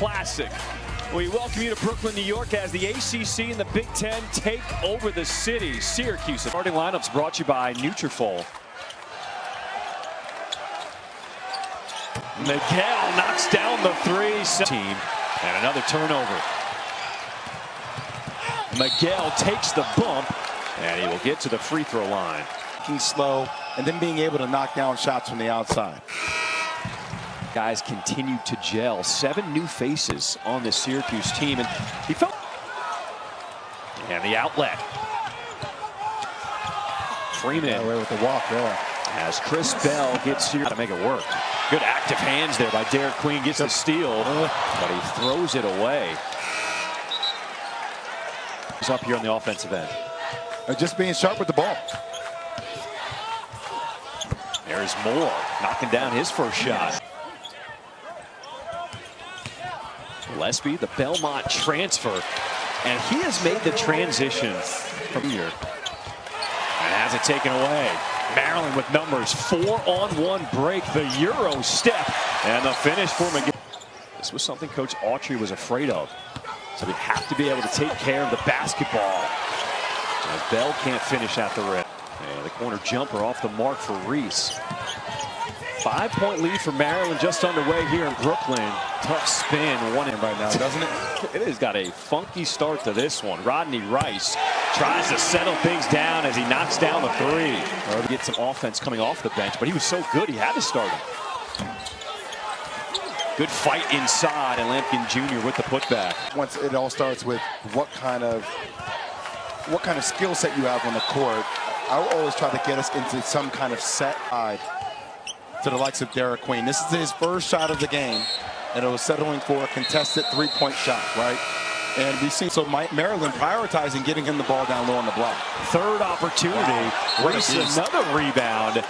classic. We welcome you to Brooklyn, New York, as the ACC and the Big Ten take over the city. Syracuse. Starting lineups brought to you by Nutrafol. Miguel knocks down the three. Team and another turnover. Miguel takes the bump, and he will get to the free throw line. Slow, and then being able to knock down shots from the outside. Guys continue to gel. 7 new faces on this Syracuse team, and he felt. And the outlet. Freeman Away with the walk there. As Chris Bell gets here to make it work. Good active hands there by Derek Queen. Gets the steal, but he throws it away. He's up here on the offensive end. Just being sharp with the ball. There's Moore knocking down his first shot. Gillespie, the Belmont transfer, and he has made the transition from here and has it taken away. Maryland with numbers. 4-on-1 break, the Euro step, and the finish for McGill. This was something Coach Autry was afraid of. So we have to be able to take care of the basketball. And Bell can't finish at the rim. And the corner jumper off the mark for Reese. 5-point lead for Maryland just underway here in Brooklyn. Tough spin, one in right now, doesn't it? It has got a funky start to this one. Rodney Rice tries to settle things down as he knocks down the three. To get some offense coming off the bench, but he was so good he had to start him. Good fight inside, and Lampkin Jr. with the putback. Once it all starts with what kind of skill set you have on the court. I always try to get us into some kind of set side to the likes of Derek Queen. This is his first shot of the game, and it was settling for a contested three-point shot, right? And we see Maryland prioritizing getting him the ball down low on the block. Third opportunity. Reese another rebound,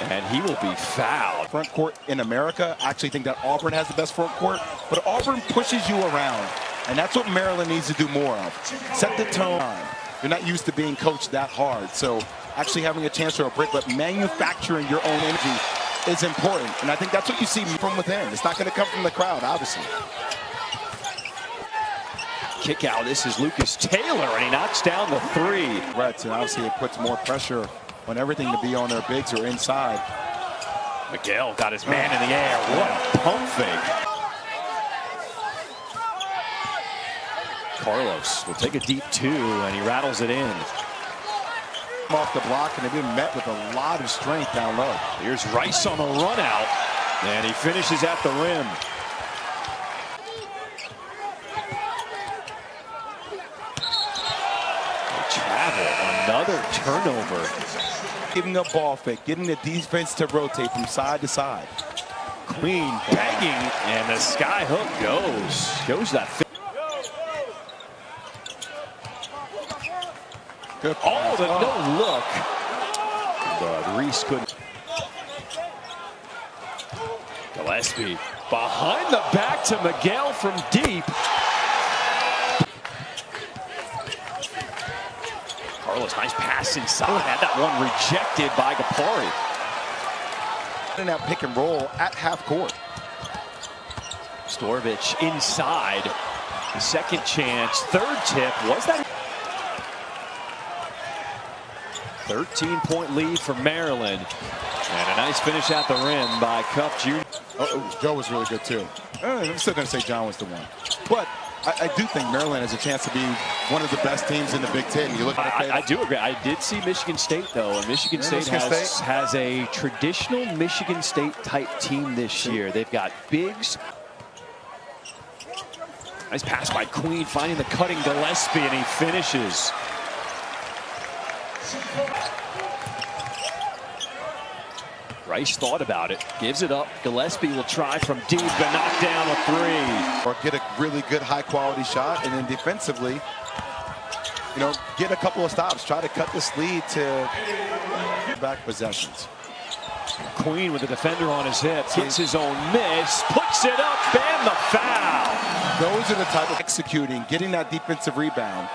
and he will be fouled. Front court in America, I actually think that Auburn has the best front court, but Auburn pushes you around, and that's what Maryland needs to do more of. Set the tone. You're not used to being coached that hard, so actually having a chance for a break, but manufacturing your own energy is important, and I think that's what you see from within. It's not going to come from the crowd, obviously. Kick out. This is Lucas Taylor, and he knocks down the three. Reds, and obviously it puts more pressure on everything to be on their bigs or inside. Miguel got his man in the air. What a pump fake. Carlos will take a deep two, and he rattles it in. Off the block, and they've been met with a lot of strength down low. Here's Rice on the run out, and he finishes at the rim. They travel, another turnover. Giving a ball fake, getting the defense to rotate from side to side. Queen begging, and the sky hook goes that. Good. Oh, the no look. But Reese couldn't. Gillespie behind the back to Miguel from deep. Carlos, nice pass inside. Had that one rejected by Gapari. In that pick and roll at half court. Storovich inside. The second chance, third tip. Was that? 13-point lead for Maryland. And a nice finish at the rim by Cuff Jr. Joe was really good, too. I'm still going to say John was the one. But I do think Maryland has a chance to be one of the best teams in the Big Ten. You look at I do agree. I did see Michigan State, though. And Michigan State has a traditional Michigan State type team this year. They've got bigs. Nice pass by Queen, finding the cutting Gillespie, and he finishes. Rice thought about it, gives it up. Gillespie will try from deep, but knock down a three. Or get a really good high-quality shot, and then defensively, get a couple of stops. Try to cut this lead to back possessions. Queen with the defender on his hip, gets his own miss, puts it up, and the foul. Those are the type of executing, getting that defensive rebound.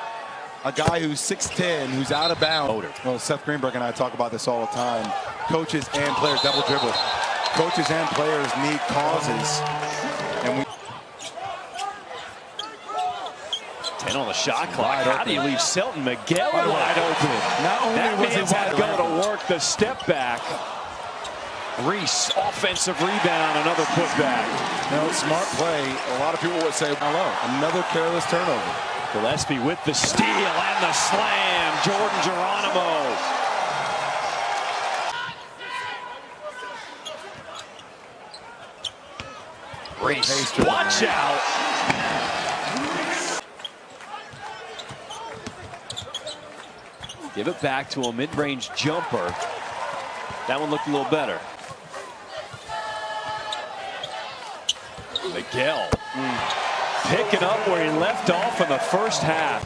A guy who's 6'10", who's out of bounds. Well, Seth Greenberg and I talk about this all the time. Coaches and players double dribble. Coaches and players need causes. And 10 on the shot clock. How do you leave Selton Miguel wide open? Not only that was man's it had to go to work the step back. Reese, offensive rebound, another putback. No, smart play. A lot of people would say, hello, another careless turnover. Gillespie with the steal and the slam. Jordan Geronimo. Reese, watch out. Give it back to a mid-range jumper. That one looked a little better. Miguel picking up where he left off in the first half.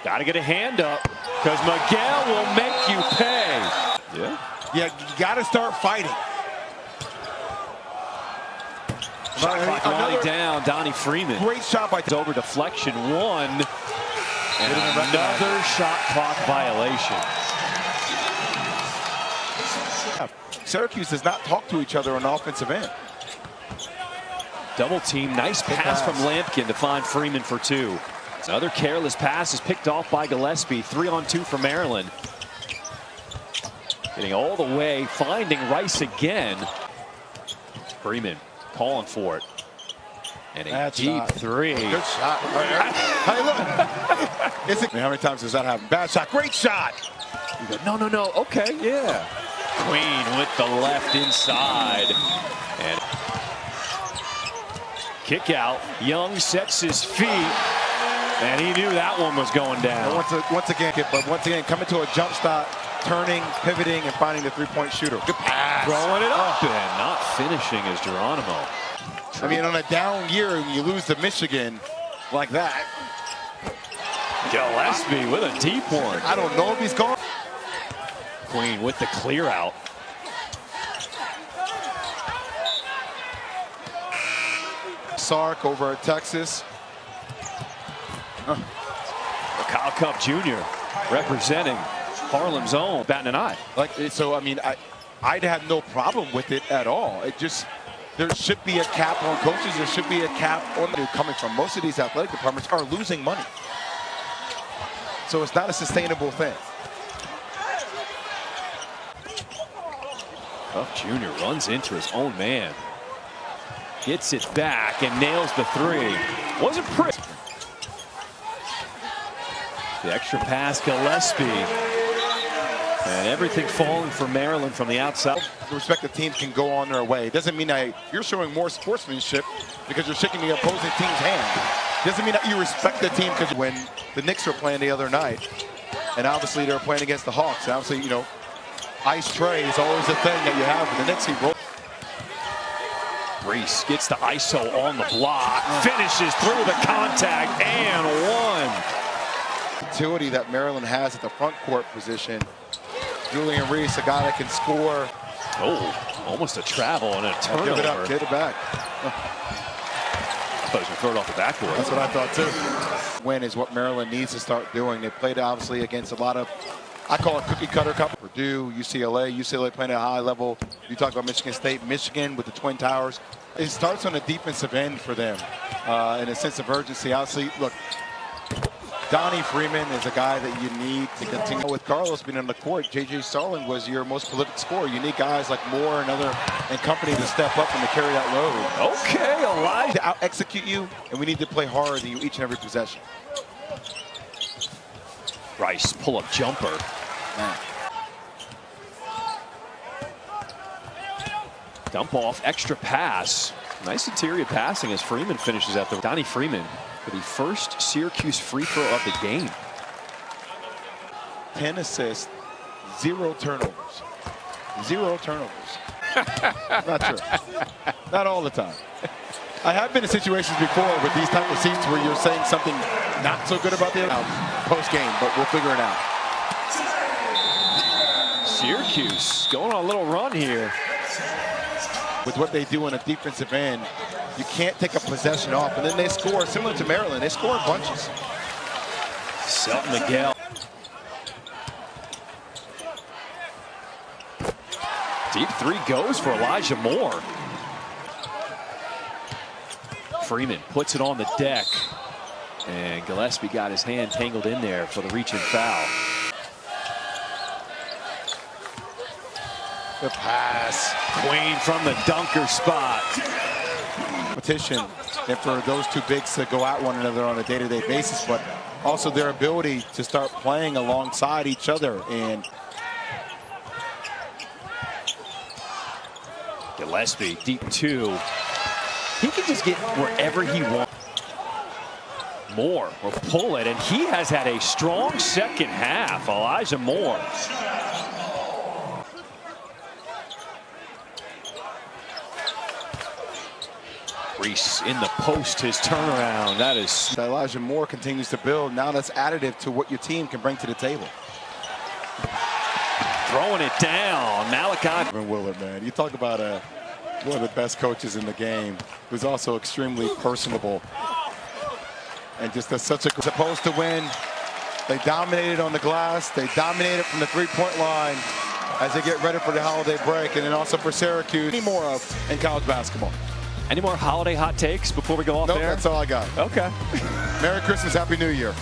Got to get a hand up because Miguel will make you pay. Yeah, you got to start fighting. Shot clock winding down. Donnie Freeman. Great shot by over deflection one. And another shot clock violation. Syracuse does not talk to each other on the offensive end. Double team. Nice pass from Lampkin to find Freeman for two. Another careless pass is picked off by Gillespie. 3-on-2 for Maryland. Getting all the way, finding Rice again. Freeman calling for it. And a deep three. Good shot. Hey, look. How many times does that happen? Bad shot. Great shot. You go, no. Okay, yeah. Queen with the left inside. And kick out. Young sets his feet. And he knew that one was going down. Once again, coming to a jump stop, turning, pivoting, and finding the three-point shooter. Good pass. Throwing it up and not finishing as Geronimo. I mean, on a down year, you lose to Michigan like that. Gillespie with a deep one. I don't know if he's gone. Queen with the clear out. Sark over at Texas. Kyle Cup Jr. representing Harlem's own, batting an eye. So, I mean, I'd have no problem with it at all. It just, there should be a cap on coaches. There should be a cap on coming from. Most of these athletic departments are losing money. So it's not a sustainable thing. Cup Jr. runs into his own man. Gets it back and nails the three. Wasn't pretty. The extra pass, Gillespie. And everything falling for Maryland from the outside. The respective teams can go on their way. It doesn't mean that you're showing more sportsmanship because you're shaking the opposing team's hand. Doesn't mean that you respect the team, because when the Knicks were playing the other night, and obviously they were playing against the Hawks, and obviously, you know, ice tray is always a thing that you have with the Knicks. Reese gets the ISO on the block, finishes through the contact, and one. Utility that Maryland has at the front court position. Julian Reese, a guy that can score. Oh, almost a travel and a turnover. Give it up, get it back. I thought he was going to throw it off the backboard. That's what I thought too. Win is what Maryland needs to start doing. They played obviously against a lot of, I call it cookie cutter cup. Purdue, UCLA playing at a high level. You talk about Michigan State, Michigan with the Twin Towers. It starts on the defensive end for them in a sense of urgency. Obviously, look, Donnie Freeman is a guy that you need to continue. With Carlos being on the court, J.J. Starling was your most prolific scorer. You need guys like Moore and company to step up and to carry that load. Okay, Elijah. To out-execute you, and we need to play harder than you each and every possession. Rice, pull-up jumper. Man. Dump off, extra pass. Nice interior passing as Freeman finishes at the. Donnie Freeman for the first Syracuse free throw of the game. 10 assists, 0 turnovers. 0 turnovers. Not true. Not all the time. I have been in situations before with these type of seats where you're saying something not so good about the post-game, but we'll figure it out. Syracuse going on a little run here. With what they do on a defensive end, you can't take a possession off, and then they score, similar to Maryland, they score in bunches. Selton Miguel. Deep three goes for Elijah Moore. Freeman puts it on the deck. And Gillespie got his hand tangled in there for the reach and foul. The pass. Queen from the dunker spot. Competition, and for those two bigs to go at one another on a day-to-day basis, but also their ability to start playing alongside each other. And Gillespie deep two. He can just get wherever he wants. Moore will pull it, and he has had a strong second half. Elijah Moore. Reese in the post, his turnaround. That is. Elijah Moore continues to build. Now that's additive to what your team can bring to the table. Throwing it down. Malachi. Willard, man. You talk about one of the best coaches in the game, who's also extremely personable. And just does such a. Supposed to win. They dominated on the glass. They dominated from the three-point line as they get ready for the holiday break, and then also for Syracuse. Any more of in college basketball. Any more holiday hot takes before we go off Nope, there? that's all I got. Okay. Merry Christmas, Happy New Year.